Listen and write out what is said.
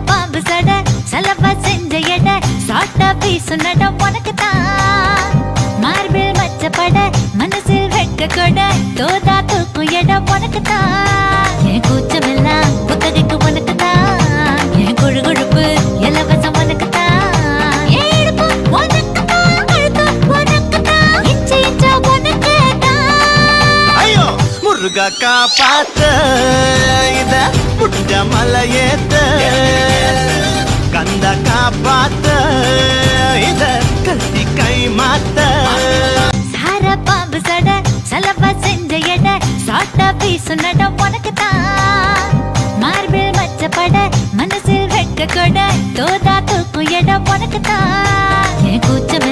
பாம்பு சட செலவா செஞ்ச எட சாட்டா பீசு நட உனக்குதான் மார்பில் மச்சப்பட மனசில் வெட்க கொட தோதா தூக்கும் எட உனக்குதான் என் கூச்சமெல்லாம் புத்தகைக்கு உனக்குதான் என் கொழு கொழுப்பு இலவசம் உனக்குதான் என் இடுப்பு உனக்குதான் கழுத்து உனக்குதான் இச்சை இச்சா உனக்குதான் ஐயோ முருகா காப்பாத்த இத முடிஞ்ச மலையேத்த கந்த காப்பாத்த இத கத்தி கை மாத்த சார பாம்பு சட செலவா செஞ்ச எட சாட்டா பீசு நட உனக்குதான் மார்பில் மச்சப்பட மனசில் வெட்க கொட தோதா தூக்கும் எட உனக்குதான் என் கூச்சம்